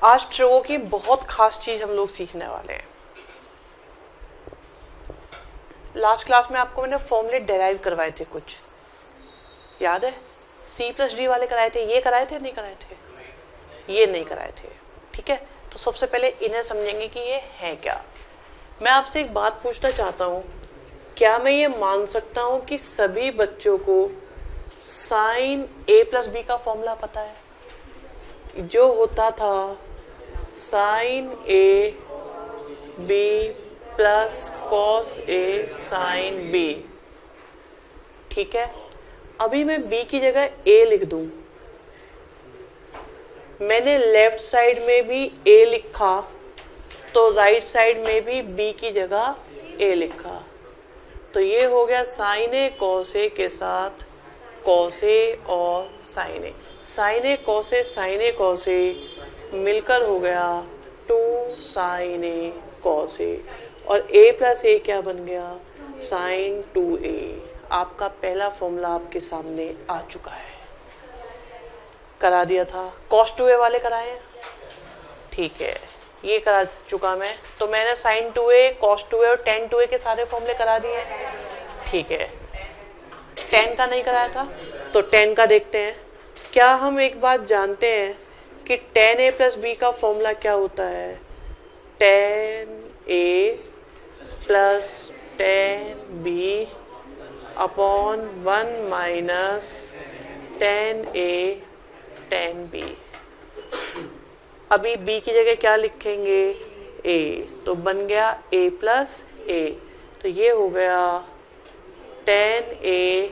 आज ट्रो की बहुत खास चीज हम लोग सीखने वाले हैं। लास्ट क्लास में आपको मैंने फॉर्मूले डेराइव करवाए थे, कुछ याद है? C+D वाले कराए थे, ये कराए थे नहीं कराए थे? ये नहीं कराए थे। ठीक है, तो सबसे पहले इन्हें समझेंगे कि ये है क्या। मैं आपसे एक बात पूछना चाहता हूं, क्या मैं ये मान सकता हूं कि सभी बच्चों को साइन A+B का फॉर्मूला पता है? जो होता था sine A B plus cos A sine B। ठीक है, अभी मैं B की जगह A लिख दूं, मैंने लेफ्ट साइड में भी A लिखा तो राइट साइड में भी B की जगह A लिखा, तो ये हो गया साइन A कॉस A के साथ कॉस A और sine A। Sine A cos A sine A cos A मिलकर हो गया 2 साइन A कॉस A, और A प्लस A क्या बन गया? Sign 2A। आपका पहला फॉर्मूला आपके सामने आ चुका है, करा दिया था। कॉस 2A वाले कराए हैं? ठीक है, ये करा चुका मैं, तो मैंने साइन 2A कॉस 2A और टेन 2A के सारे फॉर्मूले करा दिए। ठीक है, 10 का नहीं कराया था, तो 10 का देखते हैं। क्या हम एक बात जानते हैं कि 10A प्लस B का फॉर्मूला क्या होता है? 10A plus 10B upon 1 minus 10A 10B। अभी B की जगह क्या लिखेंगे? A, तो बन गया A प्लस A, तो ये हो गया 10A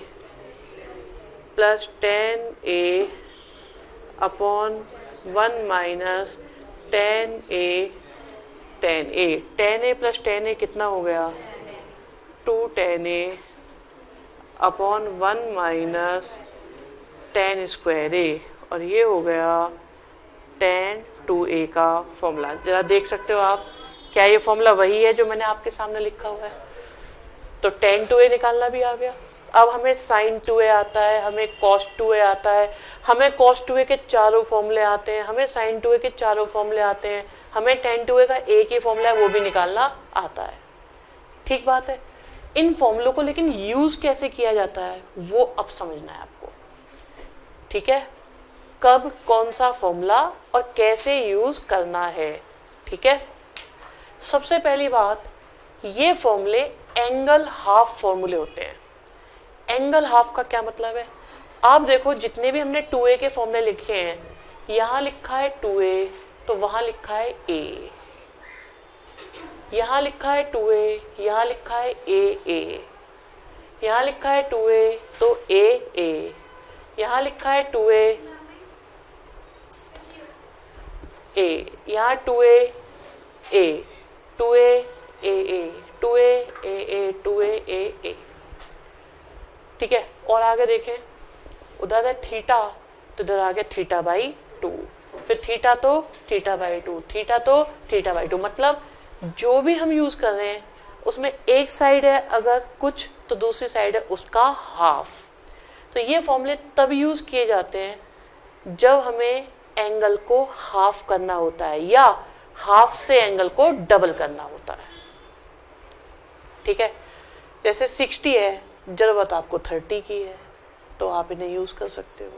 plus 10A upon 1 minus 10A 10A। 10A plus 10A कितना हो गया? 2 10A upon 1 minus 10 square A, और ये हो गया 10 2A का फॉर्मूला। जरा देख सकते हो आप, क्या ये फॉर्मूला वही है जो मैंने आपके सामने लिखा हुआ है? तो 10 2A निकालना भी आ गया। अब हमें साइन 2A आता है, हमें कॉस 2A आता है, हमें कॉस 2A के चारों फॉर्मूले आते हैं, हमें साइन 2A के चारों फॉर्मूले आते हैं, हमें टेन 2A का एक ही फॉर्मूला है वो भी निकालना आता है। ठीक बात है। इन फॉर्मूलों को लेकिन यूज कैसे किया जाता है वो अब समझना है आपको। ठीक है, कब कौन सा फॉर्मूला और कैसे यूज करना है। ठीक है, सबसे पहली बात, ये फॉर्मूले एंगल हाफ फॉर्मूले होते हैं। एंगल हाफ का क्या मतलब है? आप देखो, जितने भी हमने 2A के फॉर्मूले लिखे हैं, यहां लिखा है 2A तो वहां लिखा है A, यहां लिखा है 2A, यहां लिखा है A, यहां लिखा है 2A तो A, यहां लिखा है 2A A, यहाँ 2A A 2A A 2A A 2A A। ठीक है, और आगे देखें, उधर है थीटा तो इधर आ गया थीटा बाई 2, फिर थीटा तो थीटा बाई 2, थीटा तो थीटा बाई 2। मतलब जो भी हम यूज कर रहे हैं उसमें एक साइड है अगर कुछ, तो दूसरी साइड है उसका हाफ। तो ये फॉर्मूले तब यूज किए जाते हैं जब हमें एंगल को हाफ करना होता है या हाफ से एंगल को डबल करना होता है। ठीक है, जैसे 60 है, जरूरत आपको 30 की है तो आप इन्हें यूज कर सकते हो।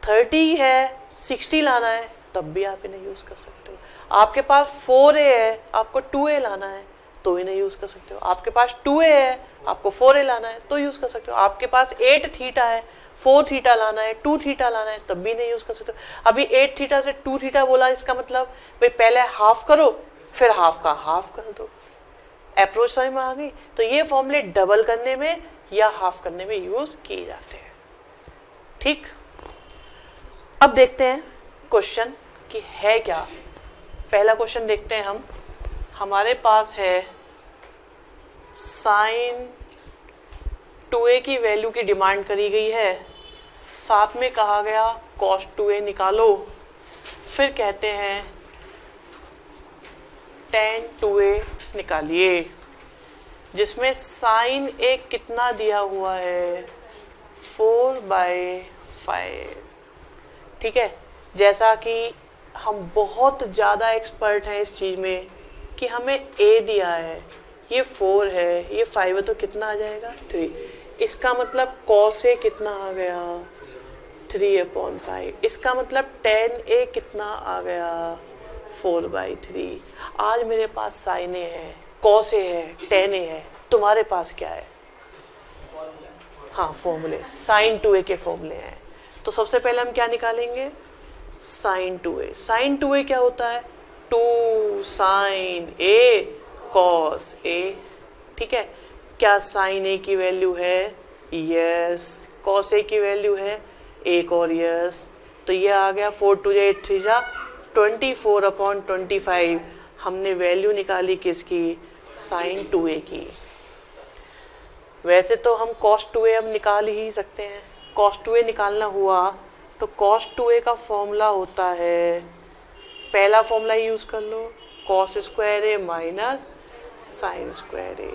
30 है, 60 लाना है तब भी आप इन्हें यूज कर सकते हो। आपके पास 4A है, आपको 2A लाना है तो इन्हें यूज कर सकते हो। आपके पास 2A है, आपको 4A लाना है तो यूज कर सकते हो। आपके पास 8 थीटा है, 4 थीटा लाना है, 2 थीटा लाना है तब भी नहीं यूज कर सकते हो। अभी 8 थीटा से 2 थीटा बोला, इसका मतलब भाई पहले हाफ करो फिर हाफ का हाफ कर दो। अप्रोच समझ में आ गई? तो ये फॉर्मूले डबल करने में या हाफ करने में यूज किए जाते हैं। ठीक, अब देखते हैं क्वेश्चन कि है क्या। पहला क्वेश्चन देखते हैं हम। हमारे पास है साइन 2A की वैल्यू की डिमांड करी गई है, साथ में कहा गया cos 2A निकालो, फिर कहते हैं tan 2A निकालिए, जिसमें साइन A कितना दिया हुआ है? 4/5। ठीक है, जैसा कि हम बहुत ज़्यादा एक्सपर्ट हैं इस चीज़ में कि हमें a दिया है, ये 4 है, ये 5 है, तो कितना आ जाएगा 3। इसका मतलब cos a कितना आ गया 3/5। इसका मतलब tan a कितना आ गया 4/3। आज मेरे पास sin a है, cos a है, tan a है, तुम्हारे पास क्या है? हाँ, फॉर्मूले sin 2a के फॉर्मूले हैं। तो सबसे पहले हम क्या निकालेंगे? sin 2a। sin 2a क्या होता है? 2 sin a cos a। ठीक है, क्या sin a की वैल्यू है? यस। cos a की वैल्यू है? एक और यस। तो ये आ गया 4 2 8 3 24/25। हमने वैल्यू निकाली किसकी? sin 2a की। वैसे तो हम cos 2a हम निकाल ही सकते हैं। cos 2a निकालना हुआ तो cos 2a का फॉर्मूला होता है, पहला फॉर्मूला यूज कर लो, cos square a minus sine square a।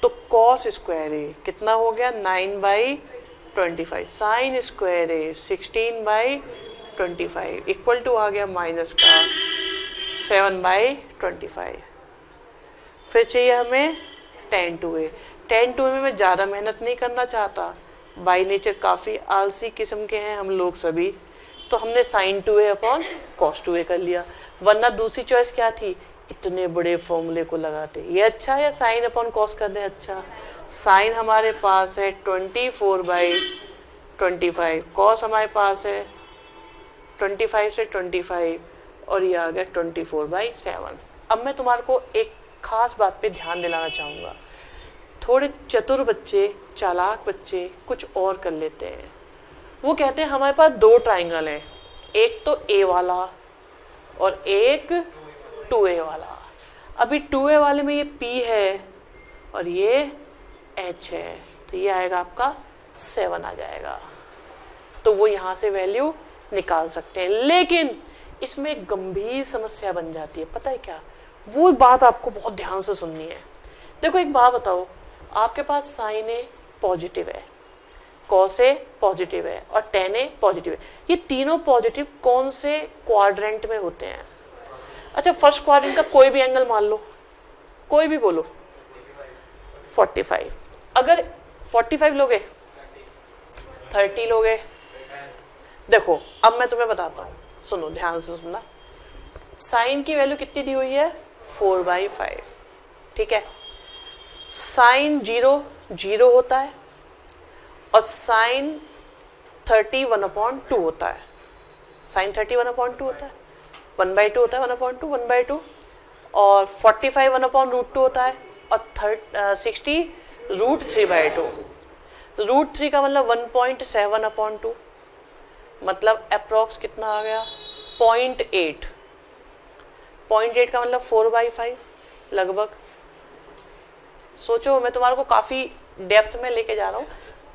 तो cos स्क्वायर a कितना हो गया 9/25, sine square a 16/25 equal to आ गया माइनस का 7/25। फिर चाहिए हमें tan 2a। tan 2a में मैं ज़्यादा मेहनत नहीं करना चाहता, बाई नेचर काफ़ी आलसी किस्म के हैं हम लोग सभी, तो हमने sin 2a upon cos 2a कर लिया। वरना दूसरी चॉइस क्या थी? इतने बड़े फॉर्मूले को लगाते, ये अच्छा या sin अपॉन cos कर दें? अच्छा। sin हमारे पास है 24/25, cos हमारे पास है 25 से 25 और ये आ गया 24/7। अब मैं तुम्हारे को एक खास बात पे ध्यान दिलाना चाहूँगा। थोड़े चतुर बच्चे, चालाक बच्चे कुछ और कर लेते हैं। वो कहते हैं हमारे पास 2 ट्राइंगल हैं, एक तो A वाला और एक 2A वाला। अभी 2A वाले में ये P है और ये H है, तो ये आएगा आपका 7 आ जाएगा। तो वो यहाँ से वैल्यू निकाल सकते हैं, लेकिन इसमें एक गंभीर समस्या बन जाती है। पता है क्या? वो बात आपको बहुत ध्यान से सुननी है। देखो एक बात बताओ, आपके पास sin a पॉजिटिव है, cos a पॉजिटिव है और tan a पॉजिटिव है। ये तीनों पॉजिटिव कौन से क्वाड्रेंट में होते हैं? अच्छा, फर्स्ट क्वाड्रेंट का कोई भी एंगल मान लो, कोई भी बोलो। 45। अगर 45 लोगे, 30 लोगे। देखो अब मैं तुम्हें बताता हूँ, सुनो ध्यान से सुनना। साइन की वैल्यू कितनी दी हुई है? 4/5। ठीक है, साइन 0 होता है और साइन 30 1/2 होता है। साइन 30 1/2 होता है, 1/2 होता है, 1/2 1/2 और 45 1/√2 होता है और 60 √3/2। √3 का मतलब 1.7/2, मतलब अप्रॉक्स कितना आ गया? 0.8। 0.8 का मतलब 4/5 लगभग। सोचो, मैं तुम्हारे को काफी डेप्थ में लेके जा रहा हूँ,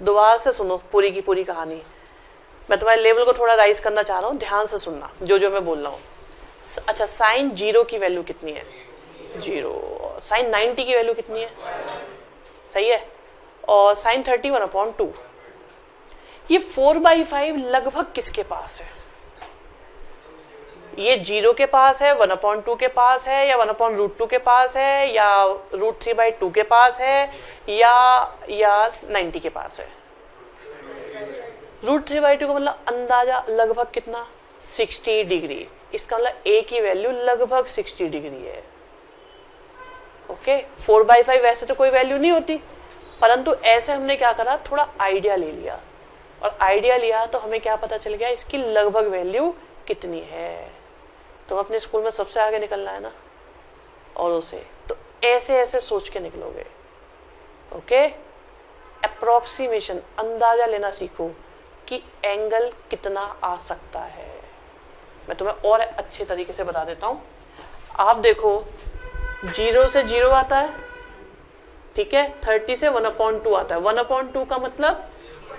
दोबारा से सुनो पूरी की पूरी कहानी। मैं तुम्हारे लेवल को थोड़ा राइज करना चाह रहा हूँ, ध्यान से सुनना जो मैं बोल रहा हूँ। अच्छा, साइन 0 की वैल्यू कितनी है? 0। साइन 90 की वैल्यू कितनी है? सही है। और साइन 30 1/2। ये 4/5 लगभग किसके पास है? ये 0 के पास है, 1/2 के पास है, या 1/√2 के पास है, या √3/2 के पास है, या 90 के पास है। √3/2 का मतलब अंदाजा लगभग कितना? 60 डिग्री। इसका मतलब a की वैल्यू लगभग 60 डिग्री है। ओके, 4/5 वैसे तो कोई वैल्यू नहीं होती, परंतु ऐसे हमने क्या करा, थोड़ा आइडिया ले लिया, और आइडिया लिया तो हमें क्या पता चल गया, इसकी लगभग वैल्यू कितनी है। तो अपने स्कूल में सबसे आगे निकलना है ना और उसे, तो ऐसे ऐसे सोच के निकलोगे। ओके, अप्रोक्सीमेशन, अंदाजा लेना सीखो कि एंगल कितना आ सकता है। मैं तुम्हें और अच्छे तरीके से बता देता हूं। आप देखो, 0 से 0 आता है, ठीक है, 30 से 1/2 आता है। 1/2 का मतलब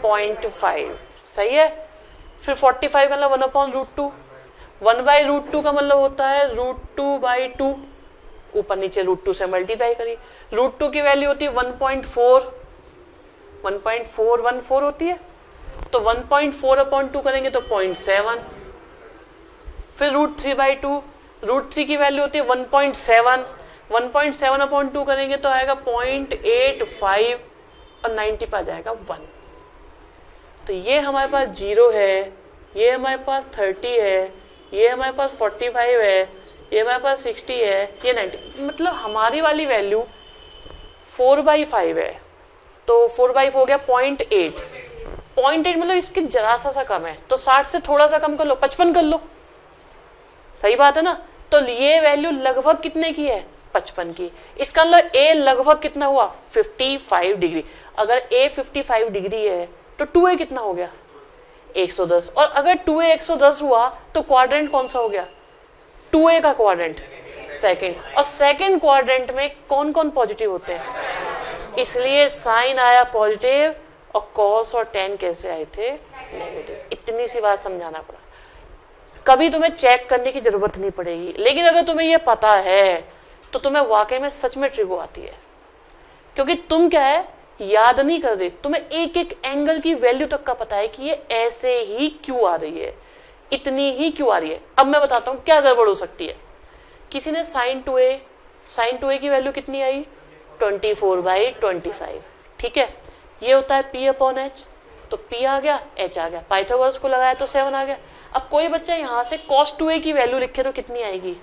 0.5, सही है। फिर 45 का मतलब 1/√2। 1/√2 का मतलब होता है √2/2, ऊपर नीचे √2 से मल्टीप्लाई करिए। √2 की वैल्यू होती है 1.414 होती है, तो 1.4/2 करेंगे तो 0.7। फिर √3/2, √3 की वैल्यू होती है 1.7, 1.7/2 करेंगे तो आएगा 0.85 और 90 पर आ जाएगा 1। तो ये हमारे पास 0 है, ये हमारे पास 30 है, ये हमारे पास 45 है, ये हमारे पास 60 है, ये 90, मतलब हमारी वाली वैल्यू 4/5 है। तो 4/5 हो गया 0.8, 0.8 मतलब इसके जरा सा कम है, तो 60 से थोड़ा सा कम कर लो, 55 कर लो, सही बात है ना। तो ये वैल्यू लगभग कितने की है, 55 की। इसका मतलब ए लगभग कितना हुआ, 55 डिग्री। अगर ए 55 डिग्री है तो 2a कितना हो गया, 110। और अगर 2a 110 हुआ तो क्वाड्रेंट कौन सा हो गया, 2a का क्वाड्रेंट सेकंड। और सेकंड क्वाड्रेंट में कौन कौन पॉजिटिव होते हैं, इसलिए साइन आया पॉजिटिव और कॉस और टेन कैसे आए थे, नेगेटिव। इतनी सी बात समझाना पड़ा। कभी तुम्हें चेक करने की जरूरत नहीं पड़ेगी, लेकिन अगर तुम्हें यह पता है तो तुम्हें वाकई में सच में ट्रिगो आती है, क्योंकि तुम क्या है याद नहीं कर रहे, तुम्हें एक एक एंगल की वैल्यू तक का पता है कि ये ऐसे ही क्यों आ रही है, इतनी ही क्यों आ रही है। अब मैं बताता हूं क्या गड़बड़ हो सकती है। किसी ने sin 2a की वैल्यू कितनी आई, 24/25, ठीक है। ये होता है p/h, तो p आ गया, h आ गया, पाइथागोरस को लगाया तो 7 आ गया। अब कोई बच्चा यहां से cos 2a की वैल्यू लिखे तो कितनी आएगी,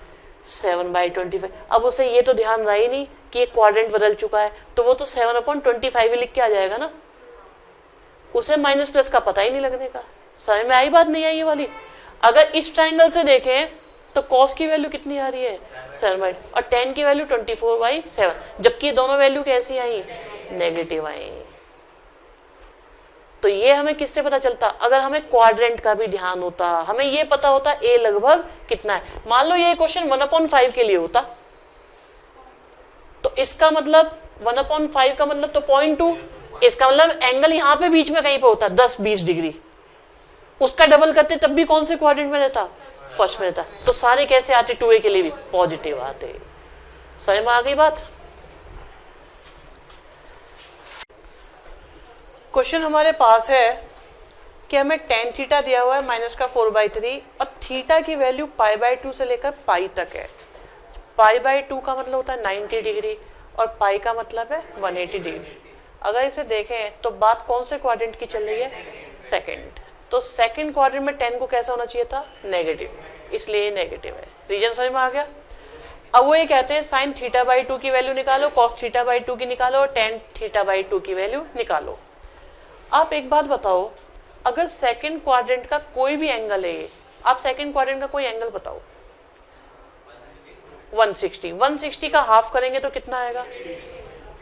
7/25। अब उसे ये तो ध्यान रहा ही नहीं कि एक क्वाड्रेंट बदल चुका है, तो वो तो 7/25 ही लिख के आ जाएगा ना, उसे माइनस प्लस का पता ही नहीं लगने का। समझ में आई बात, नहीं आई ये वाली। अगर इस ट्राइंगल से देखें तो cos की वैल्यू कितनी आ रही है, 7 और tan की वैल्यू 24/7, जबकि दोनों वैल्यू कैसी आई, नेगेटिव आई। तो ये हमें किससे पता चलता, अगर हमें क्वाड्रेंट का भी ध्यान होता, हमें ये पता होता ए लगभग कितना है। मान लो ये क्वेश्चन 1/5 के लिए होता, तो इसका मतलब 1/5 का मतलब तो 0.2, इसका मतलब एंगल यहाँ पे बीच में कहीं पे होता 10-20 डिग्री, उसका डबल करते तब भी कौन से क्वाड्रेंट में रहता, फर्स्ट में रहता। तो सारे कैसे आते, 2a के लिए भी पॉजिटिव आते। समझ में आ गई बात। क्वेश्चन हमारे पास है कि हमें tan थीटा दिया हुआ है -4/3 और थीटा की वैल्यू π/2 से लेकर पाई तक है। π/2 का मतलब होता है 90 डिग्री और पाई का मतलब है 180 डिग्री। अगर इसे देखें तो बात कौन से क्वाड्रेंट की चल रही है, सेकंड। तो सेकंड क्वाड्रेंट में tan को कैसा होना चाहिए था, नेगेटिव, इसलिए नेगेटिव है। रीजन समझ में आ गया। अब वो ये कहते हैं sin θ/2 की वैल्यू निकालो, cos θ/2 की निकालो और tan θ/2 की वैल्यू निकालो। आप एक बात बताओ, अगर सेकंड क्वाड्रेंट का कोई भी एंगल है, आप सेकंड क्वाड्रेंट का कोई एंगल बताओ, 160 का हाफ करेंगे तो कितना आएगा,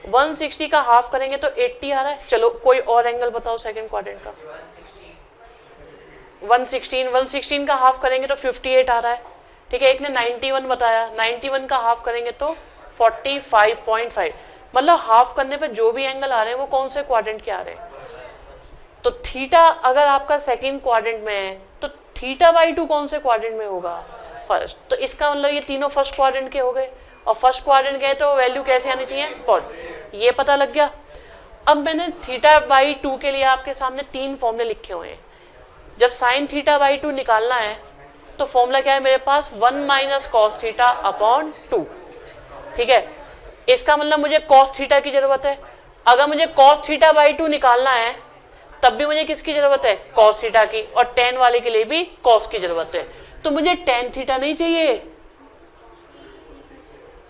160 का हाफ करेंगे तो 80 आ रहा है। चलो कोई और एंगल बताओ सेकंड क्वाड्रेंट का, 116 का हाफ करेंगे तो 58 आ रहा है, ठीक है। एक ने 91 बताया, 91 का हाफ करेंगे तो 45.5, मतलब हाफ करने पे जो भी एंगल आ रहे हैं वो कौन से क्वाड्रेंट के आ रहे हैं। तो थीटा अगर आपका सेकंड क्वाड्रेंट में है तो θ/2 कौन से क्वाड्रेंट में होगा, फर्स्ट। तो इसका मतलब ये तीनों फर्स्ट क्वाड्रेंट के हो गए, और फर्स्ट क्वाड्रेंट गए तो वैल्यू कैसे आनी चाहिए, पॉजिटिव। ये पता लग गया। अब मैंने θ/2 के लिए आपके सामने 3 फॉर्मूले लिखे हुए हैं। जब sin θ/2 निकालना है तो फॉर्मूला क्या है मेरे पास, 1 - cos θ/2, ठीक है। इसका मतलब मुझे cos θ की जरूरत है। अगर मुझे cos θ/2 निकालना है तब भी मुझे किसकी जरूरत है, cos θ की, और tan वाले के लिए भी cos की जरूरत है। तो मुझे tan θ नहीं चाहिए।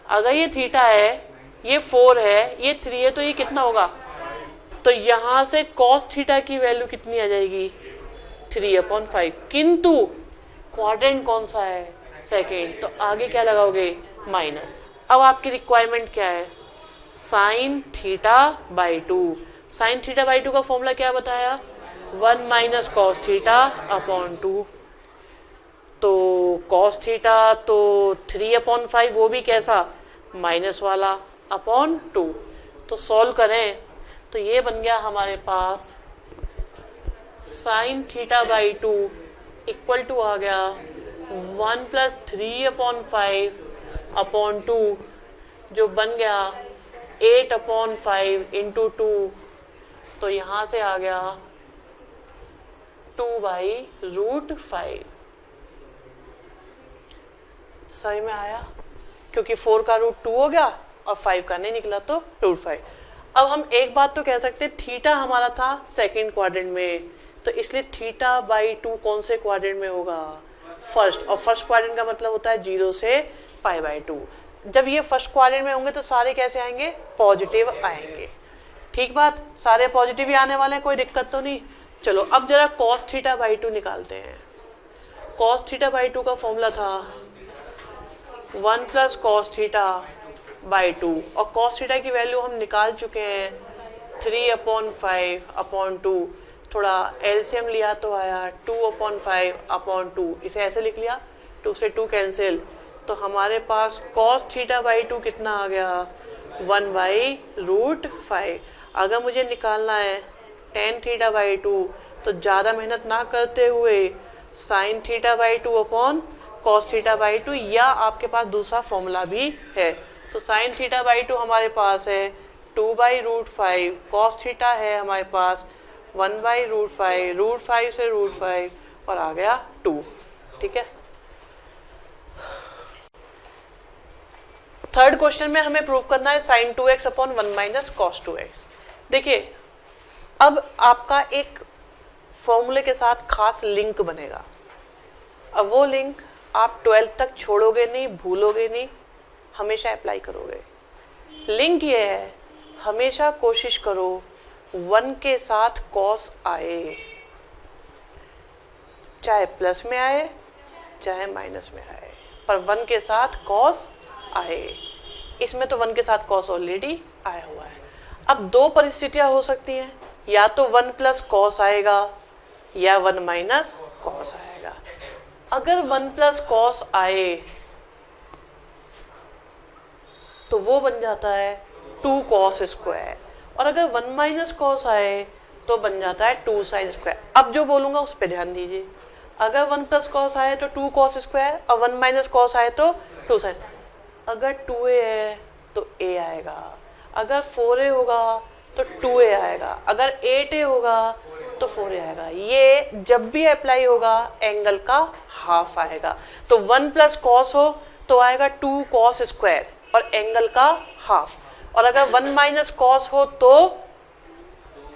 अगर ये थीटा है, ये 4 है, ये 3 है, तो ये कितना होगा, तो यहां से cos θ की वैल्यू कितनी आ जाएगी, 3/5। किंतु क्वाड्रेंट कौन सा है, सेकेंड, तो आगे क्या लगाओगे, माइनस। अब आपकी रिक्वायरमेंट क्या है, sin θ/2। sin θ/2 का फॉर्मूला क्या बताया, 1 - cos θ/2। तो cos θ तो 3/5, वो भी कैसा, माइनस वाला, /2। तो सॉल्व करें तो ये बन गया हमारे पास sin θ/2 इक्वल टू आ गया 1 + 3/5/2, जो बन गया 8/5 × 2। तो यहां से आ गया 2/√5। सही में आया, क्योंकि 4 का रूट 2 हो गया और 5 का नहीं निकला तो रूट 5। अब हम एक बात तो कह सकते हैं, थीटा हमारा था सेकंड क्वाड्रेंट में, तो इसलिए थीटा बाई 2 कौन से क्वाड्रेंट में होगा? फर्स्ट। और फर्स्ट क्वाड्रेंट का मतलब होता है 0 से पाई बाई 2। जब ये फर्स्ट क्वाड्रेंट में होंगे तो सारे कैसे आएंगे? पॉजिटिव आएंगे। ठीक बात, सारे पॉजिटिव ही आने वाले हैं, कोई दिक्कत तो नहीं। चलो अब जरा कॉस थीटा बाई 2 निकालते हैं। कॉस थीटा बाई 2 का फॉर्मूला था 1 प्लस कॉस थीटा बाई 2, और कॉस थीटा की वैल्यू हम निकाल चुके हैं 3/5/2। थोड़ा एलसीएम लिया तो आया 2/5/2। इसे ऐसे लिख लिया, 2 से 2 कैंसिल, तो हमारे पास कॉस थीटा बाई 2 कितना आ गया? 1/√5। अगर मुझे निकालना है टेन थीटा बाई 2, तो ज़्यादा मेहनत ना करते हुए sine theta by 2 upon cos theta by 2, या आपके पास दूसरा फॉर्मूला भी है। तो साइन थीटा बाई 2 हमारे पास है 2/√5, कॉस थीटा है हमारे पास 1/√5, √5 से √5 और आ गया 2। ठीक है। थर्ड क्वेश्चन में हमें प्रूव करना है sign 2x upon 1 minus cos 2x। देखिए अब आपका एक फॉर्मूले के साथ खास लिंक बनेगा। अब वो लिंक आप 12th तक छोड़ोगे नहीं, भूलोगे नहीं, हमेशा अप्लाई करोगे। लिंक ये है, हमेशा कोशिश करो 1 के साथ कॉस आए, चाहे प्लस में आए चाहे माइनस में आए, पर 1 के साथ कॉस आए। इसमें तो 1 के साथ कॉस ऑलरेडी आया हुआ है। अब दो परिस्थितियां हो सकती हैं, या तो 1 प्लस कॉस आएगा या 1 माइनस कॉस आएगा। अगर 1 प्लस कॉस आए तो वो बन जाता है 2 कॉस स्क्वायर, और अगर 1 माइनस कॉस आए तो बन जाता है 2 साइन स्क्वायर। अब जो बोलूंगा उस पर ध्यान दीजिए। अगर 1 प्लस कॉस आए तो 2 कॉस स्क्वायर, और 1 माइनस कॉस आए तो 2 साइन। अगर 2a है तो a आएगा, अगर 4a होगा तो 2a आएगा, अगर 8a होगा तो 4a आएगा। ये जब भी अप्लाई होगा एंगल का हाफ आएगा। तो 1 प्लस कॉस हो तो आएगा 2 कॉस स्क्वायर और एंगल का हाफ, और अगर 1 माइनस कॉस हो तो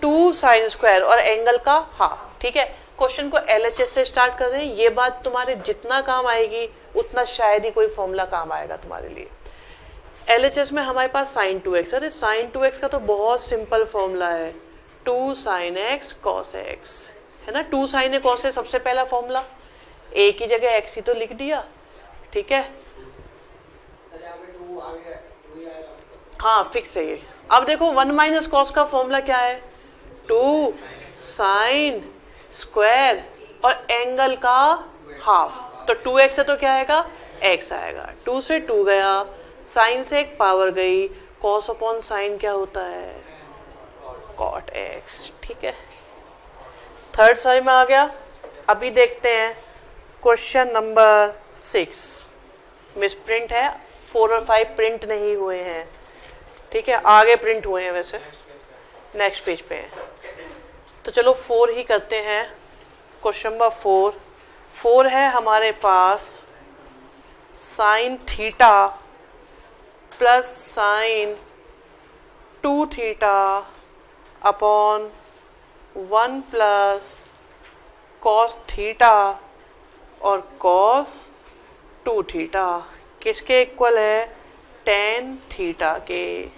2 साइन स्क्वायर और एंगल का हाफ। ठीक है, क्वेश्चन को LHS से स्टार्ट कर रहे हैं। ये बात तुम्हारे जितना काम आएगी उतना शायद ही कोई फॉर्मूला काम आएगा तुम्हारे लिए। LHS में हमारे पास साइन 2x, अरे साइन 2x का तो बहुत सिंपल फॉर्मूला है, 2 साइन x कॉस x, है ना। 2 साइन a कॉस a सबसे पहला फॉर्मूला, a की जगह x ही तो लिख दिया। ठीक है, हाँ फिक्स है ये। अब देखो 1 माइनस कॉस का फॉर्मूला क्या है? 2 साइन स्क्वायर और एंगल का हाफ, तो 2x से तो क्या आएगा? x आएगा। 2 से 2 गया, साइन से एक पावर गई, कॉस अपॉन साइन क्या होता है? Cot x। ठीक है, थर्ड साइड में आ गया। अभी देखते हैं क्वेश्चन नंबर 6। मिस प्रिंट है, 4 और 5 प्रिंट नहीं हुए हैं। ठीक है, आगे प्रिंट हुए हैं वैसे, नेक्स्ट पेज पे हैं। तो चलो 4 ही करते हैं। क्वेश्चन नंबर 4 है हमारे पास sine theta plus sine 2 theta upon 1 plus cos theta और कॉस 2 थीटा किसके इक्वल है? टेन थीटा के।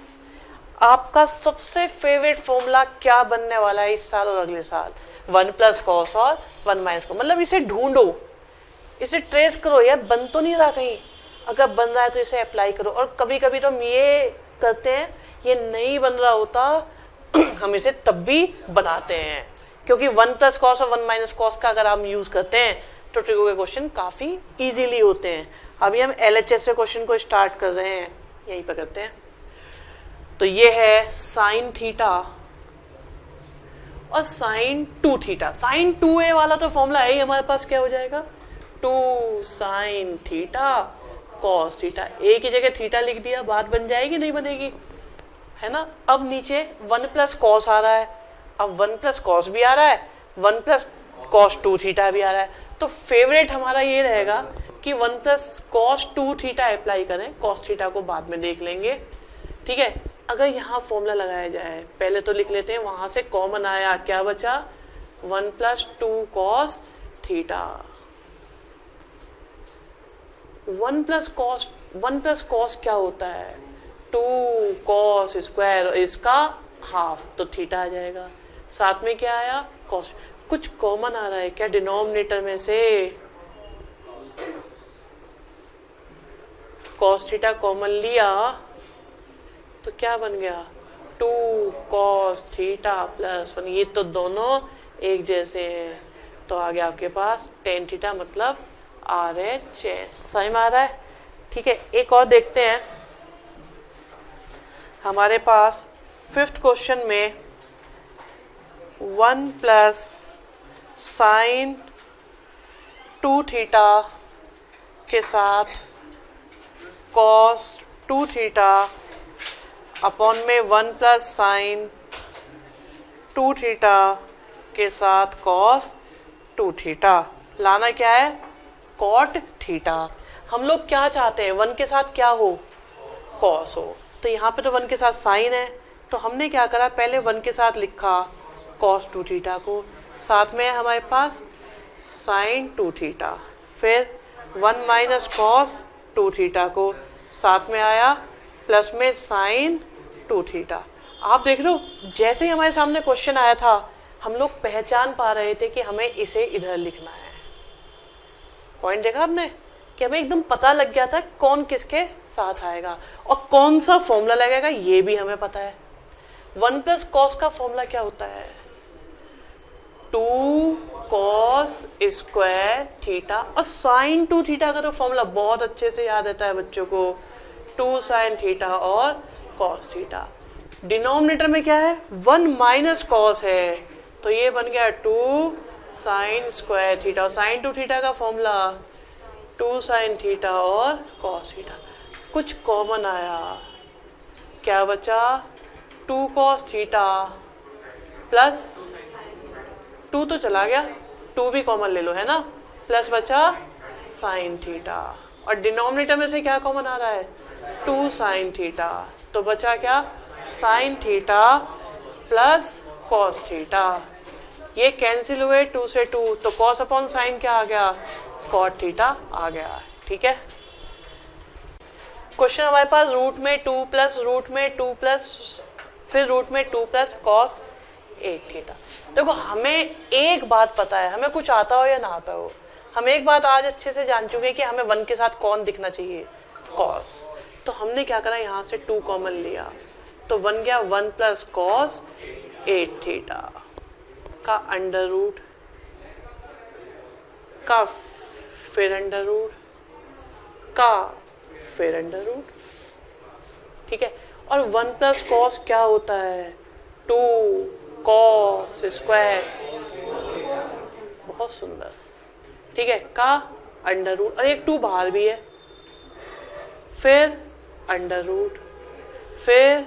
आपका सबसे फेवरेट फॉर्मूला क्या बनने वाला है इस साल और अगले साल? 1 प्लस कॉस और 1 माइनस कॉस। मतलब इसे ढूंढो, इसे ट्रेस करो यार, बन तो नहीं रहा कहीं। अगर बन रहा है तो इसे अप्लाई करो। और कभी कभी तो हम ये करते हैं, ये नहीं बन रहा होता हम इसे तब भी बनाते हैं, क्योंकि 1 प्लस कॉस और 1 माइनस कॉस का अगर हम यूज करते हैं तो ट्रिगो के क्वेश्चन काफी इजीली होते हैं। अभी हम LHS से क्वेश्चन को स्टार्ट कर रहे हैं, यहीं पर करते हैं। तो ये है साइन थीटा और साइन 2 थीटा। साइन 2a वाला तो फॉर्मूला है ही हमारे पास, क्या हो जाएगा? 2 sine theta cos theta. a की जगह थीटा लिख दिया, बात बन जाएगी नहीं बनेगी, है ना। अब नीचे 1 प्लस कॉस आ रहा है, अब 1 प्लस कॉस भी आ रहा है, 1 प्लस कॉस 2 थीटा भी आ रहा है। तो फेवरेट हमारा ये रहेगा कि 1 प्लस कॉस 2 थीटा अप्लाई करें, कॉस थीटा को बाद में देख लेंगे, ठीक है। अगर यहाँ फॉर्मूला लगाया जाए, पहले तो लिख लेते हैं, वहां से कॉमन आया, क्या बचा 1 plus 2 cos theta. 1 plus cos क्या होता है 2 कॉस स्क्वायर, इसका हाफ, तो थीटा आ जाएगा। साथ में क्या आया कॉस, कुछ कॉमन आ रहा है क्या डिनोमिनेटर में से, कॉस थीटा कॉमन लिया तो क्या बन गया 2 कॉस थीटा प्लस 1, ये तो दोनों एक जैसे हैं, तो आ गया आपके पास टेन थीटा, मतलब RHS। समझ में आ रहा है, ठीक है। एक और देखते हैं, हमारे पास 5th क्वेश्चन में 1 प्लस साइन 2 थीटा के साथ कॉस 2 थीटा अपॉन में 1 प्लस साइन 2 थीटा के साथ कॉस 2 थीटा, लाना क्या है कॉट थीटा। हम लोग क्या चाहते हैं 1 के साथ क्या हो कॉस हो, तो यहाँ पे तो 1 के साथ साइन है, तो हमने क्या करा पहले 1 के साथ लिखा कॉस 2 थीटा को, साथ में हमारे पास साइन 2 थीटा, फिर 1 माइनस कॉस 2 थीटा को, साथ में आया प्लस में साइन 2 थीटा। आप देख रहे हो जैसे ही हमारे सामने क्वेश्चन आया था हम लोग पहचान पा रहे थे कि हमें इसे इधर लिखना है। पॉइंट देखा आपने कि हमें एकदम पता लग गया था कौन किसके साथ आएगा और कौन सा फॉर्मूला लगेगा, ये भी हमें पता है। 1 प्लस कॉस का फॉर्मूला क्या होता है 2 कॉस स्क्वायर थीटा, और साइन 2 थीटा का तो फॉर्मूला बहुत अच्छे से याद रहता है बच्चों को, 2 साइन थीटा और कॉस थीटा। डिनोमिनेटर में क्या है 1 माइनस कॉस है, तो ये बन गया 2 साइन स्क्वायर थीटा, और साइन 2 थीटा का फॉर्मूला 2 साइन थीटा और कॉस थीटा। कुछ कॉमन आया, क्या बचा 2 कॉस थीटा प्लस 2 तो चला गया, 2 भी कॉमन ले लो है ना, प्लस बचा साइन थीटा, और डिनोमिनेटर में से क्या कॉमन आ रहा है 2 साइन थीटा, तो बचा क्या sign theta plus cos theta. ये कैंसिल हुए 2 से 2, तो कॉस अपॉन साइन क्या आ गया कॉट थीटा आ गया, ठीक है। क्वेश्चन हमारे पास रूट में 2 प्लस रूट में 2 प्लस फिर रूट में 2 प्लस कॉस 8 थीटा। देखो हमें एक बात पता है, हमें कुछ आता हो या ना आता हो, हम एक बात आज अच्छे से जान चुके हैं कि हमें 1 के साथ कौन दिखना चाहिए कॉस, तो हमने क्या करा यहाँ से 2 कॉमन लिया, तो बन गया 1 प्लस कॉस 8 थीटा का अंडर रूट का फिर अंडर रूट का फिर अंडर रूट, ठीक है। और 1 प्लस कॉस क्या होता है 2 कॉस स्क्वायर, बहुत सुंदर, ठीक है, का अंडर रूट, और एक 2 बाहर भी है, फिर अंडर रूट फिर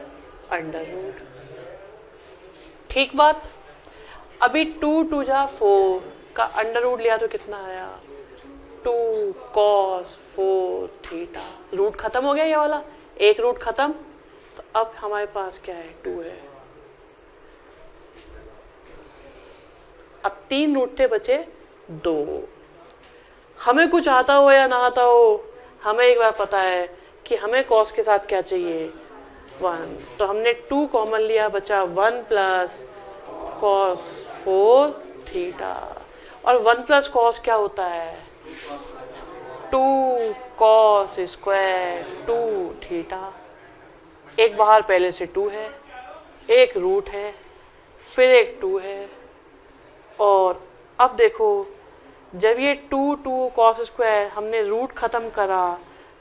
अंडर रूट, ठीक बात। अभी 2 2 जा 4 का अंडर रूट लिया तो कितना आया 2 कॉस 4 थीटा, रूट खत्म हो गया ये वाला, एक रूट खत्म, तो अब हमारे पास क्या है 2 है, अब 3 रूट थे बचे 2। हमें कुछ आता हो या ना आता हो, हमें एक बार पता है कि हमें कॉस के साथ क्या चाहिए 1, तो हमने 2 कॉमन लिया, बचा 1 प्लस कॉस 4 थीटा, और 1 प्लस कॉस क्या होता है 2 कॉस स्क्वायर 2 थीटा, एक बाहर पहले से 2 है, एक रूट है, फिर एक 2 है, और अब देखो जब ये 2 2 कॉस स्क्वायर हमने रूट खत्म करा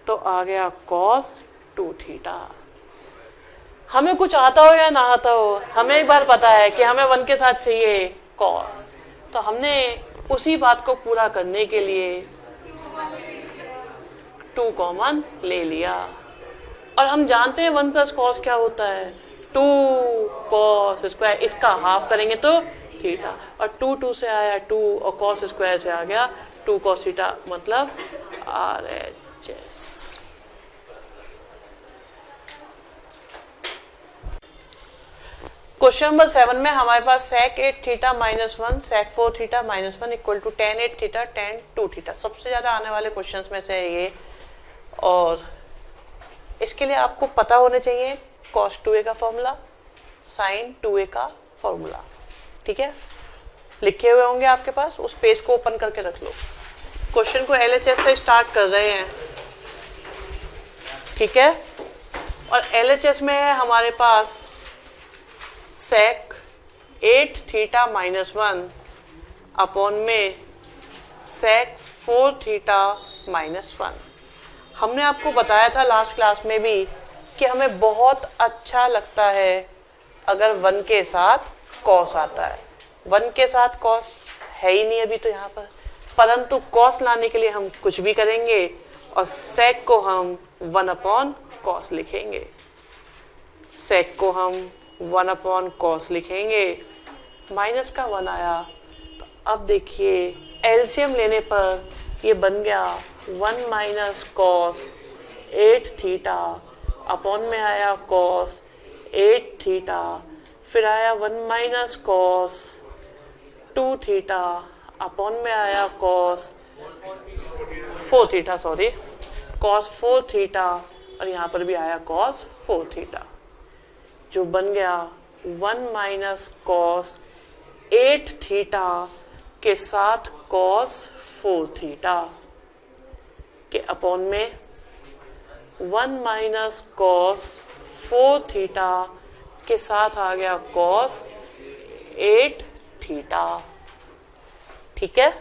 तो आ गया कॉस 2 थीटा। हमें कुछ आता हो या ना आता हो, हमें एक बार पता है कि हमें 1 के साथ चाहिए कॉस, तो हमने उसी बात को पूरा करने के लिए 2 कॉमन ले लिया, और हम जानते हैं 1 प्लस कॉस क्या होता है 2 कॉस स्क्वायर, इसका हाफ करेंगे तो थीटा, और 2 2 से आया 2 और कॉस स्क्वायर से आ गया 2 cos थीटा मतलब RHS। क्वेश्चन नंबर 7 में हमारे पास sec 8 theta minus 1 sec 4 theta minus 1 equal to tan 8 theta tan 2 theta. सबसे ज्यादा आने वाले क्वेश्चंस में से है ये, और इसके लिए आपको पता होने चाहिए cos 2a का फॉर्मूला, sin 2a का फॉर्मूला। ठीक है, लिखे हुए होंगे आपके पास, उस पेज को ओपन करके रख लो। क्वेश्चन को LHS से स्टार्ट कर रहे हैं। ठीक है, और LHS में है हमारे पास sec 8 थीटा माइनस 1 अपॉन में sec 4 थीटा माइनस 1। हमने आपको बताया था लास्ट क्लास में भी कि हमें बहुत अच्छा लगता है अगर 1 के साथ cos आता है। 1 के साथ cos है ही नहीं अभी तो यहाँ पर, परंतु cos लाने के लिए हम कुछ भी करेंगे और sec को हम 1 अपॉन cos लिखेंगे। sec को हम 1 अपॉन cos लिखेंगे। माइनस का 1 आया, तो अब देखिए एलसीएम लेने पर ये बन गया 1 माइनस cos 8 थीटा अपॉन में आया cos 8 थीटा, फिर आया 1 माइनस cos 2 थीटा अपॉन में आया cos 4 theta, sorry cos 4 theta, और यहाँ पर भी आया cos 4 थीटा, जो बन गया 1 माइनस cos 8 थीटा के साथ cos 4 थीटा के अपॉन में 1 माइनस cos 4 थीटा के साथ आ गया cos 8 थीटा। ठीक है,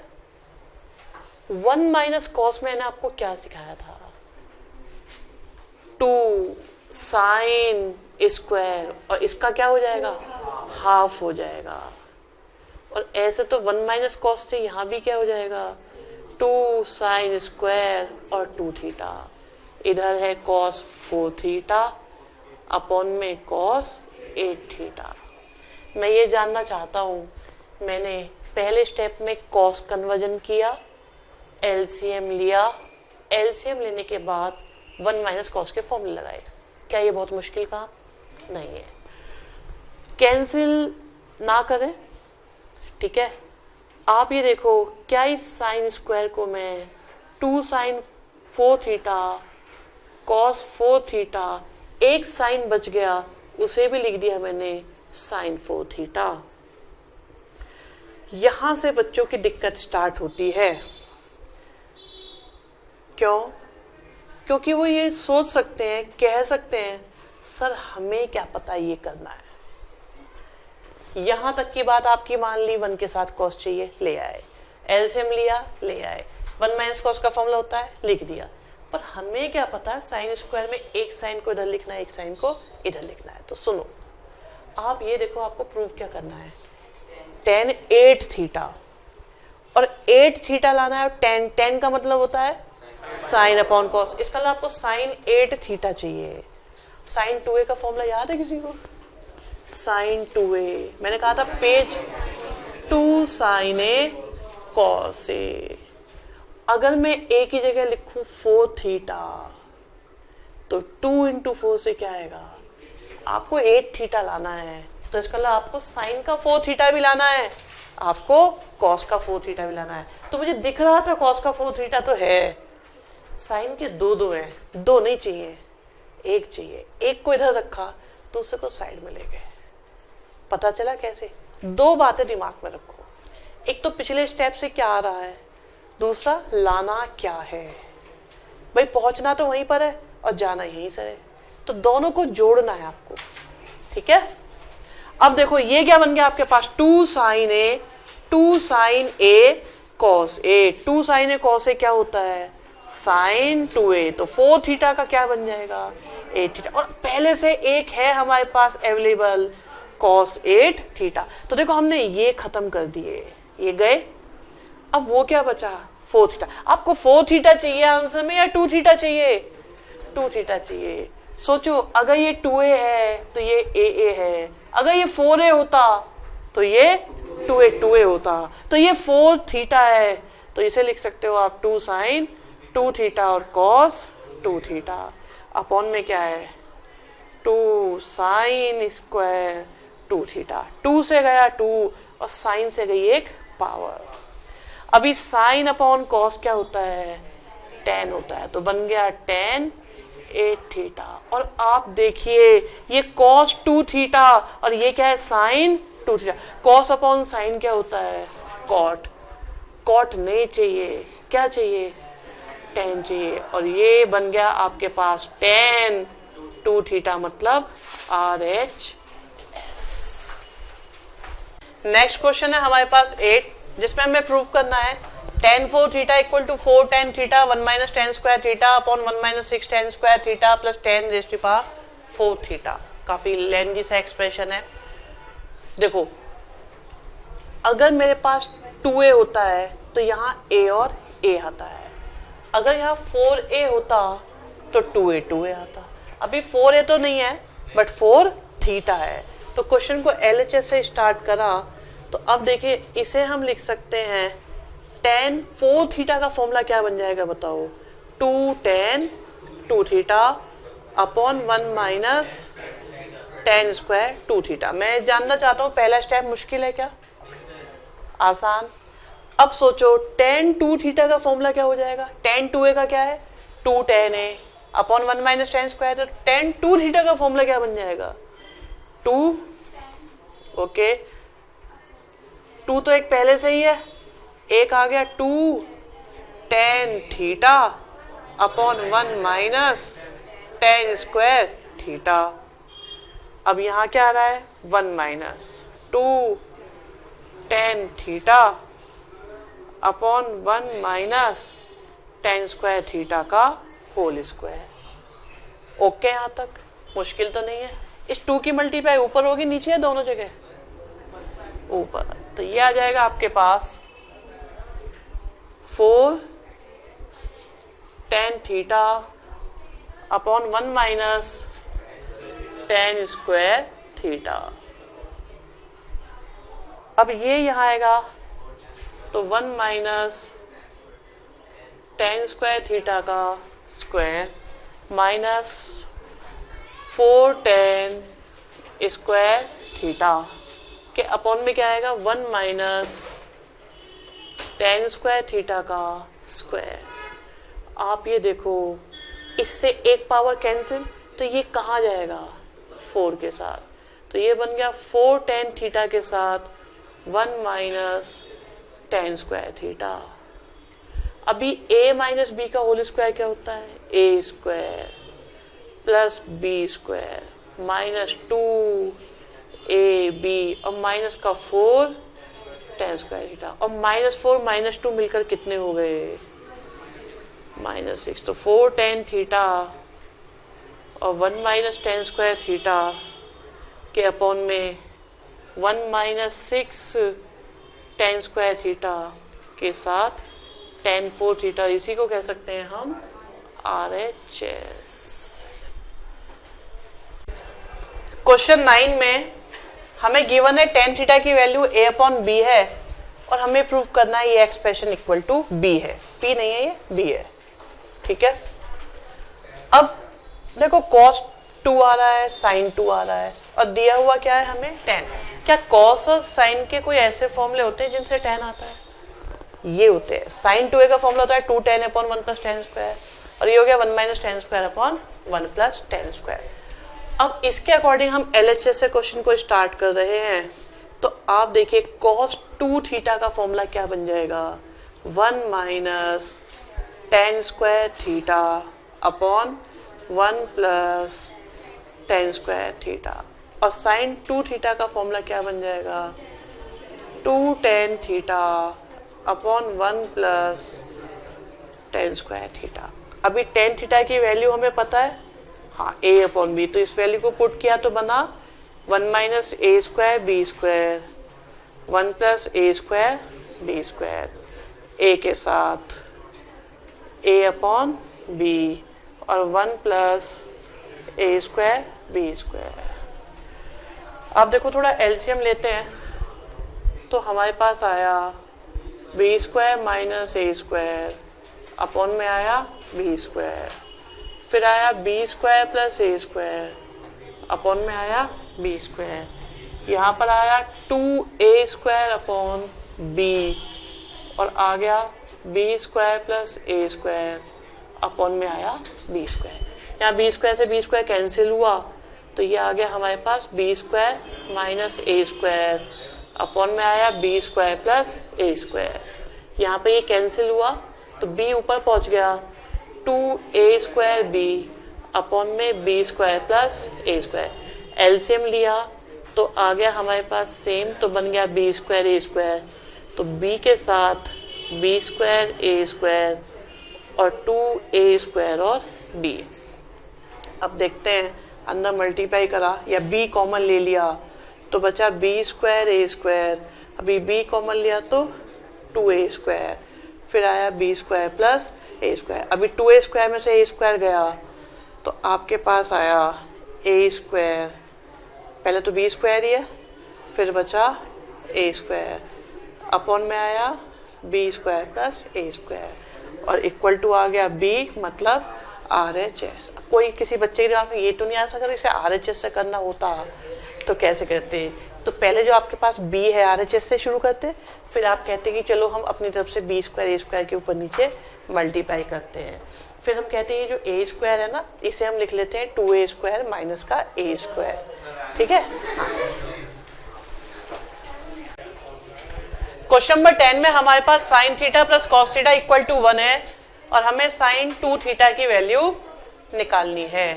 1 माइनस cos मैंने आपको क्या सिखाया था? 2 साइन स्क्वायर, और इसका क्या हो जाएगा? हाफ हो जाएगा। और ऐसे तो 1 माइनस cos से यहाँ भी क्या हो जाएगा? 2 साइन स्क्वायर और 2 थीटा। इधर है cos 4 थीटा अपॉन में cos 8 थीटा। मैं ये जानना चाहता हूँ, मैंने पहले स्टेप में cos कन्वर्जन किया, एलसीएम लिया, एलसीएम लेने के बाद 1 माइनस cos के फॉर्मूले लगाए। क्या ये बहुत मुश्किल काम? नहीं है। कैंसिल ना करें, ठीक है। आप ये देखो, क्या इस साइन स्क्वायर को मैं 2 साइन 4 थीटा cos 4 थीटा, एक साइन बच गया उसे भी लिख दिया मैंने साइन 4 थीटा। यहां से बच्चों की दिक्कत स्टार्ट होती है। क्यों? क्योंकि वो ये सोच सकते हैं, कह सकते हैं सर हमें क्या पता ये करना है। यहां तक की बात आपकी मान ली, 1 के साथ cos चाहिए, ले आए, एलसीएम लिया, ले आए, 1 माइनस cos का फॉर्मूला होता है, लिख दिया। पर हमें क्या पता साइन स्क्वायर में एक साइन को इधर लिखना है, एक साइन को इधर लिखना है। तो सुनो, आप ये देखो, आपको प्रूव क्या करना है, tan 8 थीटा और 8 थीटा लाना है, और tan का मतलब होता है साइन अपॉन कॉस। इसका मतलब आपको साइन 8 थीटा चाहिए। साइन 2a का फॉर्मूला याद है किसी को? साइन 2a मैंने कहा था page 2 sine a cos a। अगर मैं a की जगह लिखूं 4 थीटा तो 2 इंटू 4 से क्या आएगा? आपको 8 थीटा लाना है, तो इसका मतलब आपको साइन का 4 थीटा भी लाना है, आपको कॉस का 4 थीटा भी लाना है। तो मुझे दिख रहा था कॉस का 4 थीटा तो है, साइन के 2 हैं, 2 नहीं चाहिए, 1 चाहिए। एक को इधर रखा, दूसरे को साइड में ले गए। पता चला कैसे? 2 बातें दिमाग में रखो, एक तो पिछले स्टेप से क्या आ रहा है, दूसरा लाना क्या है। भाई पहुंचना तो वहीं पर है और जाना यहीं से है, तो दोनों को जोड़ना है आपको। ठीक है, अब देखो ये क्या बन गया आपके पास, 2 sign A, 2 sign A cos A. 2 sign A cos A क्या होता है? Sign 2a। तो 4 थीटा का क्या बन जाएगा? 8 थीटा। और पहले से एक है हमारे पास अवेलेबल, cos 8 थीटा। तो देखो हमने ये खत्म कर दिए, ये गए। अब वो क्या बचा? 4 थीटा। आपको 4 थीटा चाहिए आंसर में या 2 थीटा चाहिए? 2 थीटा चाहिए। सोचो, अगर ये 2a है तो ये a है, अगर ये 4a होता तो ये 2a होता, तो ये 4 थीटा है तो इसे लिख सकते हो आप 2 साइन 2 थीटा और कॉस 2 थीटा अपॉन में क्या है 2 साइन स्क्वायर 2 थीटा। 2 से गया 2 और साइन से गई एक पावर। अभी साइन अपॉन कॉस क्या होता है 10 होता है, तो बन गया 10 8 थीटा। और आप देखिए ये cos 2 थीटा और ये क्या है sine 2 theta. cos upon sine क्या होता है कॉट। कॉट नहीं चाहिए, क्या चाहिए 10 चाहिए, और ये बन गया आपके पास 10 2 थीटा मतलब RHS। नेक्स्ट क्वेश्चन है हमारे पास 8, जिसमें हमें प्रूव करना है tan 4 theta equal to 4 tan theta 1 minus tan square theta upon 1 minus 6 tan square theta plus tan raise to power 4 theta. काफी लेंथी सा एक्सप्रेशन है। देखो अगर मेरे पास 2a होता है तो यहाँ a और a आता है, अगर यहाँ 4a होता तो 2a आता। अभी 4a तो नहीं है बट 4 थीटा है, तो क्वेश्चन को LHS से स्टार्ट करा तो अब देखिए इसे हम लिख सकते हैं tan 4 थीटा का फॉर्मूला क्या बन जाएगा बताओ 2 tan 2 theta upon 1 minus tan square 2 theta. मैं जानना चाहता हूँ पहला स्टेप मुश्किल है क्या आसान। अब सोचो tan 2 थीटा का फॉर्मूला क्या हो जाएगा tan 2a का क्या है 2 tan a upon 1 minus tan square, तो tan 2 थीटा का फॉर्मूला क्या बन जाएगा 2 ओके 2 तो एक पहले से ही है, एक आ गया 2 tan theta upon 1 minus tan square theta. अब यहाँ क्या आ रहा है 1 minus 2 tan theta upon 1 minus tan square theta का होल स्क्वायर। ओके यहाँ तक मुश्किल तो नहीं है। इस 2 की मल्टीप्लाई ऊपर होगी नीचे है दोनों जगह ऊपर, तो ये आ जाएगा आपके पास 4 tan theta upon 1 minus tan square theta. अब ये यहाँ आएगा तो 1 माइनस tan स्क्वायर थीटा का square minus 4 tan square theta के अपॉन में क्या आएगा 1 माइनस tan स्क्वायर थीटा का स्क्वायर। आप ये देखो इससे एक पावर कैंसिल, तो ये कहाँ जाएगा 4 के साथ, तो ये बन गया 4 tan थीटा के साथ 1 माइनस tan स्क्वायर थीटा। अभी a माइनस बी का होल स्क्वायर क्या होता है a square plus b square minus 2ab और माइनस का 4 tan स्क्वायर थीटा, और -4 -2 मिलकर कितने हो गए -6, तो 4 tan थीटा और 1 माइनस tan स्क्वायर थीटा के अपॉन में 1 माइनस 6 tan स्क्वायर थीटा के साथ tan 4 थीटा, इसी को कह सकते हैं हम RHS। क्वेश्चन 9 में हमें गिवन है tan थीटा की वैल्यू a अपॉन b है और हमें प्रूव करना है ये एक्सप्रेशन इक्वल टू b है, p नहीं है ये b है, ठीक है। अब देखो cos 2 आ रहा है sin 2 आ रहा है और दिया हुआ क्या है हमें tan। क्या cos और sin के कोई ऐसे फॉर्मूले होते हैं जिनसे tan आता है, ये होते हैं। sin 2a का फॉर्मूला होता है 2 tan upon 1 plus tan square, और ये हो गया 1 minus tan square upon 1 plus tan square. अब इसके अकॉर्डिंग हम LHS से क्वेश्चन को स्टार्ट कर रहे हैं, तो आप देखिए cos 2 थीटा का फॉर्मूला क्या बन जाएगा 1 minus tan square theta upon 1 plus tan square theta, और sin 2 थीटा का फॉर्मूला क्या बन जाएगा 2 tan theta upon 1 plus tan square theta. अभी tan थीटा की वैल्यू हमें पता है हाँ a अपॉन बी, तो इस वैल्यू को पुट किया तो बना 1 minus a square B square 1 plus a square B square, a के साथ a अपॉन बी और 1 plus a square B square. अब देखो थोड़ा एलसीएम लेते हैं, तो हमारे पास आया बी स्क्वायर माइनस ए स्क्वायर अपॉन में आया बी स्क्वायर, फिर आया बी स्क्वायर प्लस ए स्क्वायर अपॉन में आया बी स्क्वायर, यहाँ पर आया 2a स्क्वायर अपॉन बी और आ गया बी स्क्वायर प्लस ए स्क्वायर अपॉन में आया बी स्क्वायर। यहाँ बी स्क्वायर से बी स्क्वायर कैंसिल हुआ तो ये आ गया हमारे पास बी स्क्वायर माइनस ए स्क्वायर अपॉन में आया बी स्क्वायर प्लस ए स्क्वायर। यहाँ पे ये कैंसिल हुआ तो b ऊपर पहुंच गया 2a स्क्वायर बी अपॉन में बी स्क्वायर प्लस ए स्क्वायर। एलसीएम लिया तो आ गया हमारे पास सेम, तो बन गया बी स्क्वायर ए स्क्वायर, तो b के साथ बी स्क्वायर ए स्क्वायर और 2a स्क्वायर और b। अब देखते हैं अंदर मल्टीप्लाई करा या b कॉमन ले लिया तो बचा बी स्क्वायर ए स्क्वायर, अभी b कॉमन लिया तो 2a स्क्वायर, फिर आया बी स्क्वायर प्लस ए स्क्वायर। अभी 2a स्क्वायर में से ए स्क्वायर गया तो आपके पास आया ए स्क्वायर, पहले तो बी स्क्वायर ही है, फिर बचा ए स्क्वायर अपॉन में आया बी स्क्वायर प्लस ए स्क्वायर और इक्वल टू आ गया b मतलब RHS। कोई किसी बच्चे के दिमाग में ये तो नहीं आ सकता इसे RHS से करना होता तो कैसे करते? तो पहले जो आपके पास b है RHS से शुरू करते, फिर आप कहते कि चलो हम अपनी तरफ से बी स्क्वायर ए स्क्वायर के ऊपर नीचे मल्टीप्लाई करते हैं, फिर हम कहते हैं जो ए स्क्वायर है ना इसे हम लिख लेते हैं 2a स्क्वायर माइनस का ए स्क्वायर। ठीक है। क्वेश्चन नंबर 10 में हमारे पास sine theta plus cos theta equal to 1 है और हमें साइन 2 थीटा की वैल्यू निकालनी है।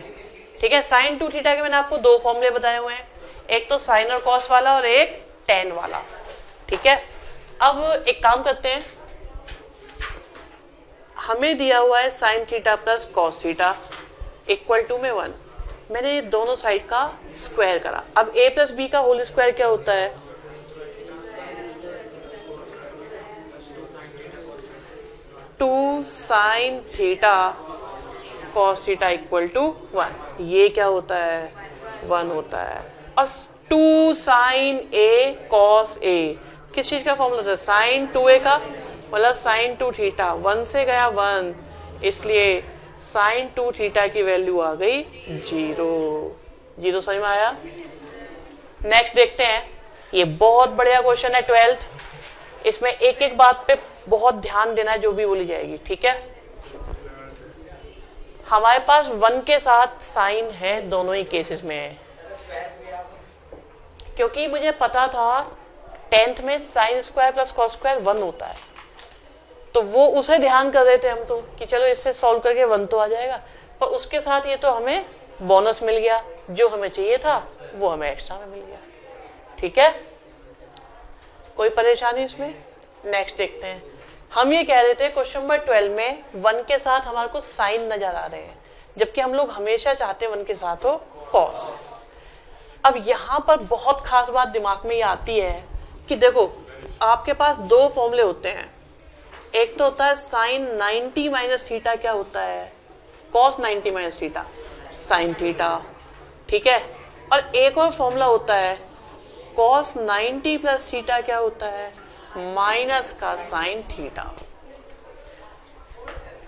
ठीक है। साइन 2 थीटा के मैंने आपको दो फॉर्मूले बताए हुए हैं, एक तो साइन और कॉस वाला और एक टेन वाला। ठीक है। अब एक काम करते हैं, हमें दिया हुआ है sine theta plus cos theta equal to में 1, मैंने ये दोनों साइड का स्क्वायर करा। अब a प्लस बी का होल स्क्वायर क्या होता है? 2 sine theta cos theta equal to 1, ये क्या होता है? 1 होता है। और 2 साइन a कॉस a किस चीज का फॉर्मूला था? साइन 2a का, मतलब साइन 2 थीटा 1 से गया 1, इसलिए साइन 2 थीटा की वैल्यू आ गई 0। समझ में आया? नेक्स्ट देखते हैं, ये बहुत बढ़िया क्वेश्चन है 12th, इसमें एक एक बात पे बहुत ध्यान देना है जो भी बोली जाएगी। ठीक है। हमारे पास 1 के साथ साइन है, दोनों ही केसेस में है, क्योंकि मुझे पता था 10th में sine square plus cos square 1 होता है, तो वो उसे ध्यान कर रहे थे हम तो कि चलो इससे सॉल्व करके 1 तो आ जाएगा, पर उसके साथ ये तो हमें बोनस मिल गया, जो हमें चाहिए था वो हमें एक्स्ट्रा में मिल गया। ठीक है। कोई परेशानी इसमें? नेक्स्ट देखते हैं, हम ये कह रहे थे क्वेश्चन नंबर 12 में 1 के साथ हमारे को साइन नजर आ रहे हैं, जबकि हम लोग हमेशा चाहते हैं 1 के साथ हो कॉस। अब यहाँ पर बहुत खास बात दिमाग में ये आती है कि देखो आपके पास दो फॉर्मूले होते हैं, एक तो होता है साइन 90 माइनस थीटा, क्या होता है? Cos 90 minus theta sine theta. ठीक है। और एक और फॉर्मूला होता है कॉस 90 प्लस थीटा, क्या होता है? माइनस का साइन थीटा।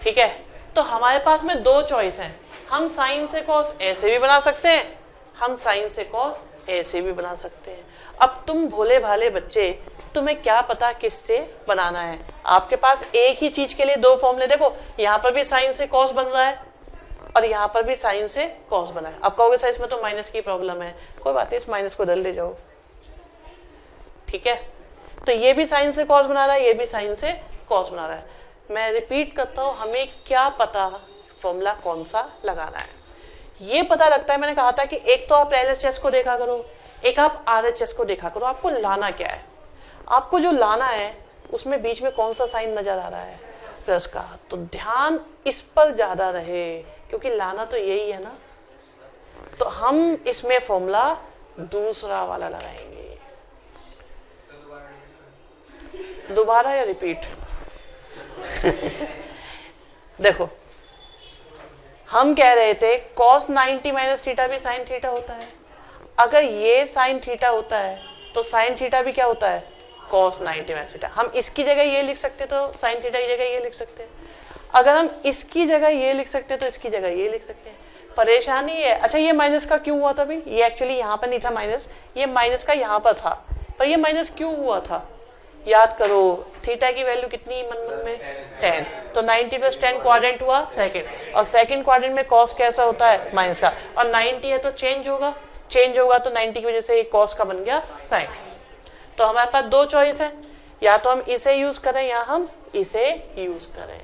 ठीक है। तो हमारे पास में दो चॉइस हैं, हम साइन से कॉस ऐसे भी बना सकते हैं, हम साइन से कॉस ऐसे भी बना सकते हैं। अब तुम भोले भाले बच्चे, तुम्हें क्या पता किससे बनाना है? आपके पास एक ही चीज के लिए दो फॉर्मूले, देखो यहाँ पर भी साइन से कॉस बन रहा है और यहाँ पर भी साइन से कॉस बना है। अब कहोगे सर इसमें तो माइनस की प्रॉब्लम है, कोई बात नहीं, इस माइनस को इधर ले जाओ। ठीक है। तो ये भी साइन से कॉस बना रहा है, ये भी साइन से कॉस बना रहा है। मैं रिपीट करता हूं, हमें क्या पता फॉर्मूला कौन सा लगाना है? ये पता लगता है, मैंने कहा था कि एक तो आप LHS को देखा करो, एक आप RHS को देखा करो। आपको लाना क्या है? आपको जो लाना है उसमें बीच में कौन सा साइन नजर आ रहा है? प्लस का। तो ध्यान इस पर ज्यादा रहे, क्योंकि लाना तो यही है ना। तो हम इसमें फॉर्मूला दूसरा वाला लगाएंगे। दोबारा या रिपीट? देखो हम कह रहे थे cos 90 माइनस थीटा भी साइन थीटा होता है। अगर ये साइन थीटा होता है तो साइन थीटा भी क्या होता है? cos 90 minus theta. हम इसकी जगह ये लिख सकते तो sin थीटा की जगह ये लिख सकते हैं, अगर हम इसकी जगह ये लिख सकते तो इसकी जगह ये लिख सकते हैं। परेशानी है, अच्छा ये माइनस का क्यों हुआ था भाई, ये एक्चुअली यहाँ पर नहीं था माइनस, ये माइनस का यहाँ पर था, पर ये माइनस क्यों हुआ था, याद करो थीटा की वैल्यू कितनी मन मन में 10, तो 90 प्लस 10 क्वाड्रेंट हुआ सेकंड, और सेकंड क्वाड्रेंट में कॉस कैसा होता है माइनस का, और 90 है तो चेंज होगा तो 90 की वजह से कॉस का बन गया साइन। तो हमारे पास दो चॉइस है, या तो हम इसे यूज करें या हम इसे यूज करें,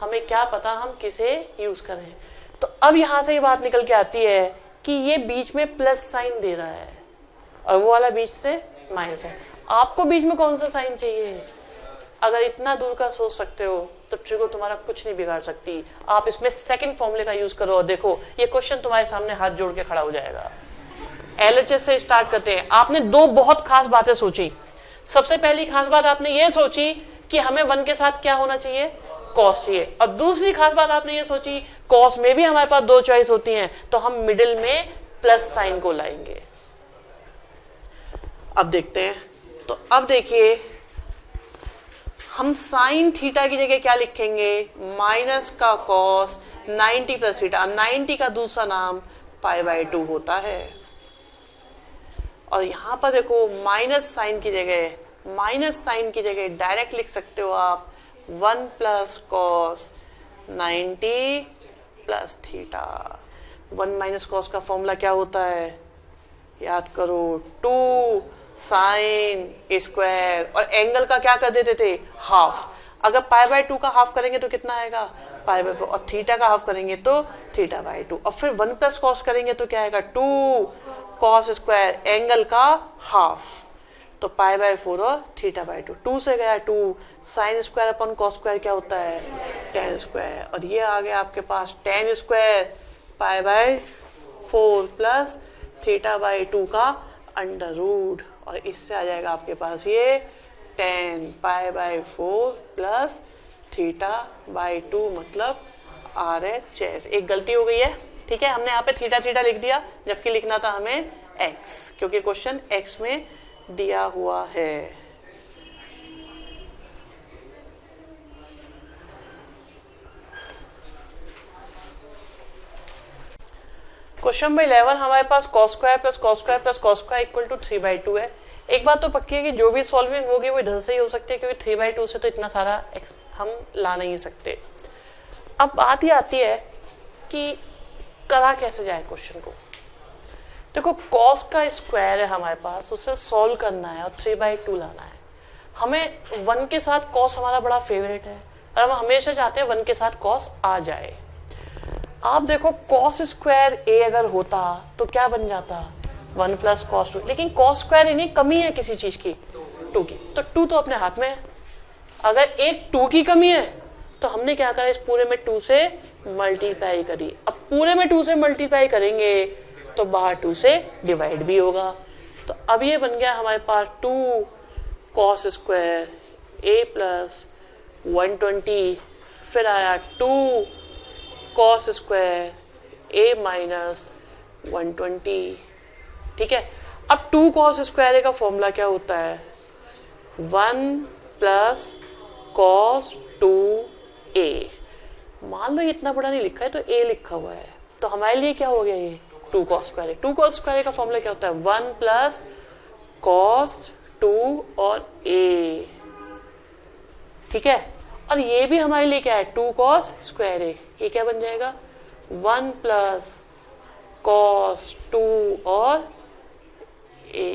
हमें क्या पता हम किसे यूज करें। तो अब यहां से ये बात निकल के आती है कि ये बीच में प्लस साइन दे रहा है और वो वाला बीच से माइनस है, आपको बीच में कौन सा साइन चाहिए, अगर इतना दूर का सोच सकते हो तो ट्रिगो तुम्हारा कुछ नहीं बिगाड़ सकती। आप इसमें सेकंड फॉर्मूले का यूज करो और देखो ये क्वेश्चन तुम्हारे सामने हाथ जोड़ के खड़ा हो जाएगा। LHS से स्टार्ट करते हैं। आपने दो बहुत खास बातें सोची। सबसे पहली खास बात आपने ये सोची कि हमें 1 के साथ क्या होना चाहिए, कॉस चाहिए, और दूसरी खास बात आपने ये सोची कॉस में भी हमारे पास दो चॉइस होती हैं, तो हम मिडिल में प्लस साइन को लाएंगे। अब देखते हैं, तो अब देखिए हम साइन थीटा की जगह क्या लिखेंगे, माइनस का कॉस 90 प्लस थीटा, 90 का दूसरा नाम π/2 होता है। और यहां पर देखो माइनस साइन की जगह डायरेक्ट लिख सकते हो आप 1 plus cos 90 plus theta. 1 minus cos का फॉर्मूला क्या होता है, याद करो 2 साइन स्क्वायर, और एंगल का क्या कर देते थे हाफ, अगर π/2 का हाफ करेंगे तो कितना आएगा π/4, और थीटा का हाफ करेंगे तो θ/2, और फिर 1 प्लस कॉस करेंगे तो क्या आएगा 2 कॉस स्क्वायर एंगल का हाफ, तो π/4 और θ/2, 2 से गया 2, sine square upon cos square क्या होता है tan स्क्वायर, और ये आ गया आपके पास tan स्क्वायर π/4 प्लस θ/2 का अंडर रूट, और इससे आ जाएगा आपके पास ये tan π/4 प्लस θ/2 मतलब RHS। एक गलती हो गई है, ठीक है, हमने यहाँ पे थीटा लिख दिया जबकि लिखना था हमें x, क्योंकि क्वेश्चन x में दिया हुआ है। क्वेश्चन नंबर 11 हमारे पास cos square plus cos square plus cos square equal to 3/2 है। एक बात तो पक्की है कि जो भी सॉल्विंग होगी वो इधर से ही हो सकती है, क्योंकि 3/2 से तो इतना सारा x हम ला नहीं सकते। अब बात ये आती है कि करा कैसे जाए क्वेश्चन को। देखो cos का स्क्वायर है हमारे पास, उसे सॉल्व करना है और 3/2 लाना है। हमें 1 के साथ cos हमारा बड़ा फेवरेट है और हम हमेशा चाहते हैं 1 के साथ cos आ जाए। आप देखो cos स्क्वायर a अगर होता तो क्या बन जाता 1 प्लस cos 2, लेकिन cos स्क्वायर यानी कमी है किसी चीज की 2 की, तो 2 तो अपने हाथ में है। अगर एक 2 की कमी है तो हमने क्या करा, इस पूरे में 2 से मल्टीप्लाई करी। अब पूरे में 2 से मल्टीप्लाई करेंगे तो बाहर 2 से डिवाइड भी होगा, तो अब ये बन गया हमारे पास 2 cos स्क्वायर a प्लस 120, फिर आया 2 cos स्क्वायर a माइनस 120, ठीक है। अब 2 cos स्क्वायर a का फॉर्मूला क्या होता है 1 प्लस cos 2a। मान लो ये इतना बड़ा नहीं लिखा है तो a लिखा हुआ है, तो हमारे लिए क्या हो गया ये 2 cos square a। 2 cos square a का फॉर्मूला क्या होता है 1 प्लस cos 2 और a, ठीक है। और ये भी हमारे लिए क्या है 2 cos स्क्वायर a, ये क्या बन जाएगा 1 प्लस cos 2 और a,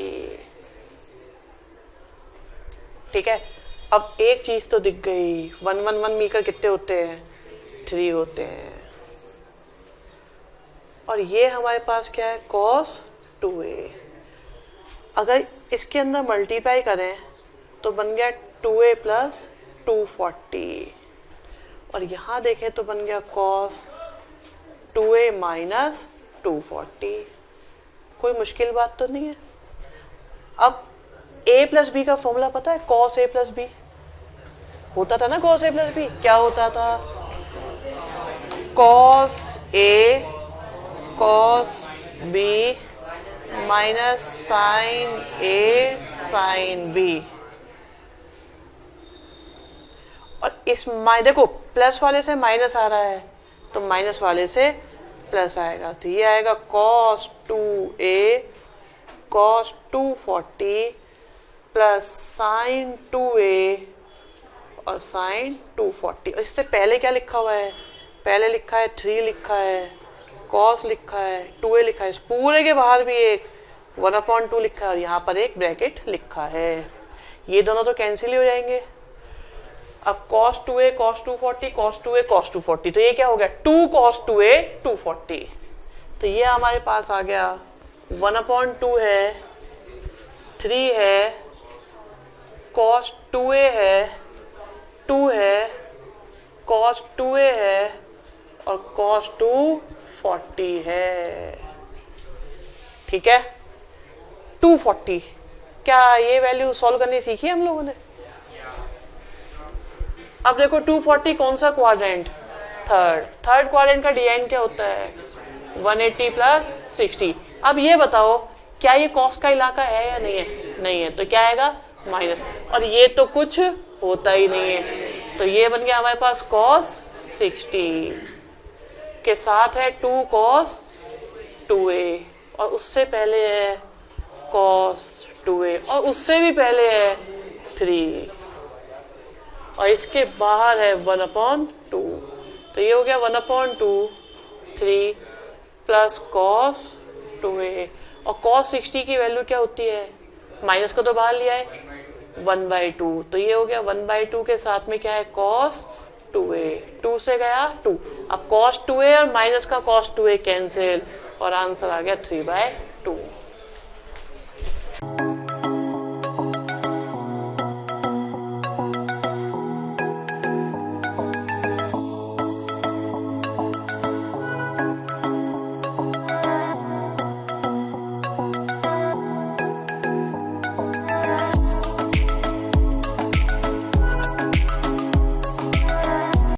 ठीक है। अब एक चीज तो दिख गई, 1 1 1 मिलकर कितने होते हैं 3 होते हैं, और ये हमारे पास क्या है cos 2a। अगर इसके अंदर मल्टीप्लाई करें तो बन गया 2a प्लस 240, और यहां देखें तो बन गया cos 2a माइनस 240। कोई मुश्किल बात तो नहीं है। अब a प्लस बी का फॉर्मूला पता है, cos a प्लस बी होता था ना, cos a प्लस बी क्या होता था cos a cos b minus sin a sin b, और इस देखो प्लस वाले से माइनस आ रहा है तो माइनस वाले से प्लस आएगा, तो ये आएगा cos 2a cos 240 plus sin 2a और sin 240। इससे पहले क्या लिखा हुआ है, पहले लिखा है 3 लिखा है, cos लिखा है, 2a लिखा है, इस पूरे के बाहर भी एक 1/2 लिखा है और यहाँ पर एक ब्रैकेट लिखा है। ये दोनों तो कैंसिल ही हो जाएंगे। अब cos 2a cos 240 cos 2a cos 240, तो ये क्या हो गया 2 cos 2a 240। तो ये हमारे पास आ गया 1/2 है, 3 है, cos 2a है, 2 है, cos 2a है और cos 240 है। ठीक है, 240 क्या ये वैल्यू सॉल्व करनी सीखी हम लोगों ने? अब देखो 240 कौन सा क्वाड्रेंट, थर्ड क्वाड्रेंट का डिजाइन क्या होता है 180 प्लस 60। अब ये बताओ क्या ये कॉस का इलाका है या नहीं है? नहीं है, तो क्या आएगा माइनस, और ये तो कुछ होता ही नहीं है, तो ये बन गया हमारे पास cos 60 के साथ है 2 cos 2a और उससे पहले है cos 2a और उससे भी पहले है 3 और इसके बाहर है 1/2, तो ये हो गया 1/2 3 प्लस cos 2a और cos 60 की वैल्यू क्या होती है, माइनस को तो बाहर लिया है 1/2, तो ये हो गया 1/2 के साथ में क्या है cos 2a, 2 से गया 2, अब cos 2a और माइनस का cos 2a कैंसिल और आंसर आ गया 3/2।